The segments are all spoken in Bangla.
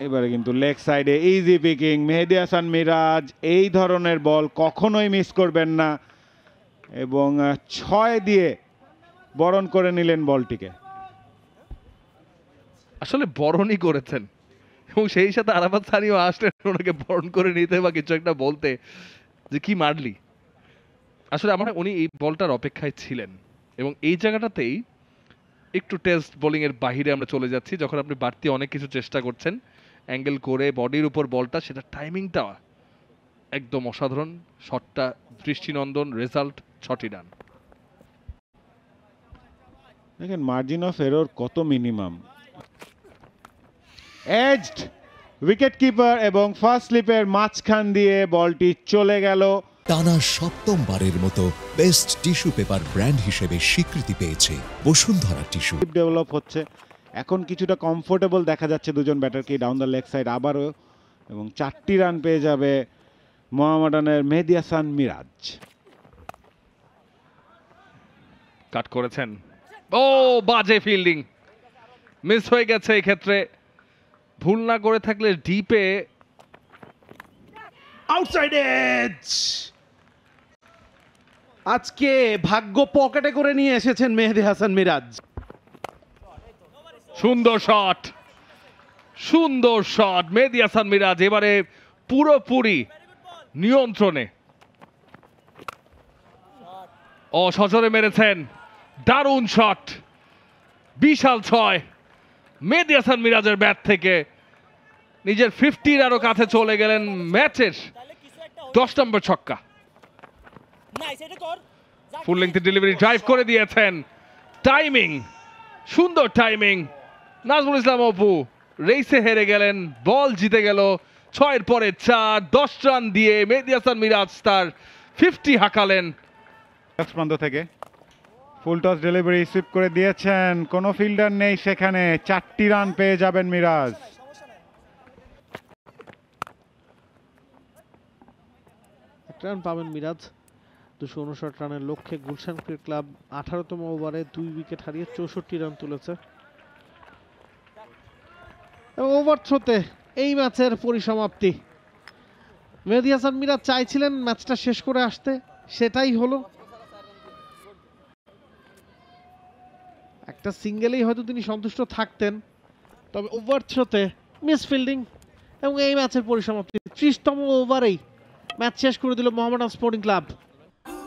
এবারে কিন্তু লেগ সাইডে ইজি পিকিং মেহেদী হাসান মিরাজ, এই ধরনের বল কখনোই মিস করবেন না এবং 6 দিয়ে বরণ করে নিলেন বলটিকে। আসলে বরণই করেছেন এবং সেই সাথে আরাফাত সানিও আসলেন ওনাকে বরণ করে নিতে বা কিছু একটা বলতে যে কি মারলি। আসলে আমার উনি এই বলটার অপেক্ষায় ছিলেন এবং এই জায়গাটাতেই একটু টেস্ট বোলিং এর বাহিরে আমরা চলে যাচ্ছি। যখন আপনি বাড়তি অনেক কিছু চেষ্টা করছেন অ্যাঙ্গেল করে বডির উপর বলটা, সেটা টাইমিংটা একদম অসাধারণ, শটটা দৃষ্টিনন্দন, রেজাল্ট 6টি রান। দেখেন মার্জিন অফ এরর কত মিনিমাম। এজড উইকেট কিপার এবং ফার্স্ট স্লিপের মাঝখান দিয়ে বলটি চলে গেল। টানা 7মবারের মতো বেস্ট টিস্যু পেপার ব্র্যান্ড হিসেবে স্বীকৃতি পেয়েছে বসুন্ধরা টিস্যু। ডেভেলপ হচ্ছে, এখন কিছুটা কমফোর্টেবল দেখা যাচ্ছে দুজন ব্যাটারকে ডাউন দ্য লেগ সাইড আবারও, এবং 4টি রান পেয়ে যাবে মোহামেডানের মেহেদী হাসান মিরাজ। কাট করেছেন, ও বাজে ফিল্ডিং, মিস হয়ে গেছে। এই ক্ষেত্রে ভুল না করে থাকলে ডিপে আউটসাইড এজ। আজকে ভাগ্য পকেটে করে নিয়ে এসেছেন মেহেদী হাসান মিরাজ। সুন্দর শট, সুন্দর শট মেহেদী হাসান মিরাজ এবারে পুরোপুরি নিয়ন্ত্রণে, সজোরে মেরেছেন, দারুণ শট, বিশাল 6 মেহেদী হাসান মিরাজের ব্যাট থেকে। নিজের 50-র আরো কাছে চলে গেলেন, ম্যাচের 10 নম্বর ছক্কা। ফুল লেংথ ডেলিভারি ড্রাইভ করে দিয়েছেন, টাইমিং, সুন্দর টাইমিং। নাজমুল ইসলাম অপু রেসে হেরে গেলেন, বল জিতে গেল। 6-এর পরে 4, 10 রান দিয়ে মেহেদী হাসান মিরাজ তার 50 হাঁকালেন। প্রান্ত থেকে ফুল টস ডেলিভারি সুইপ করে দিয়েছেন, কোনো ফিল্ডার নেই সেখানে, 4টি রান পেয়ে যাবেন মিরাজ। রান পাবেন মিরাজ। 259 রানের লক্ষ্যে গুলশান ক্রিকেট ক্লাব 18তম ওভারে 2 উইকেট হারিয়ে 64 রান তুলেছে এবং ওভার থ্রোতে এই ম্যাচের পরিসমাপ্তি। মেহেদী হাসান মিরাজ চাইছিলেন ম্যাচটা শেষ করে আসতে, সেটাই হলো। একটা সিঙ্গেলেই হয়তো তিনি সন্তুষ্ট থাকতেন, তবে ওভার থ্রোতে মিস ফিল্ডিং এবং এই ম্যাচের পরিসমাপ্তি। 30তম ওভারেই ম্যাচ শেষ করে দিল Mohammedan sporting club.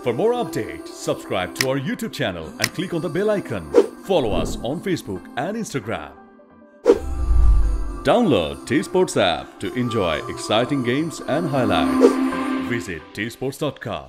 For more updates, subscribe to our YouTube channel and click on the bell icon. Follow us on Facebook and Instagram. Download T-Sports app to enjoy exciting games and highlights. Visit tsports.com.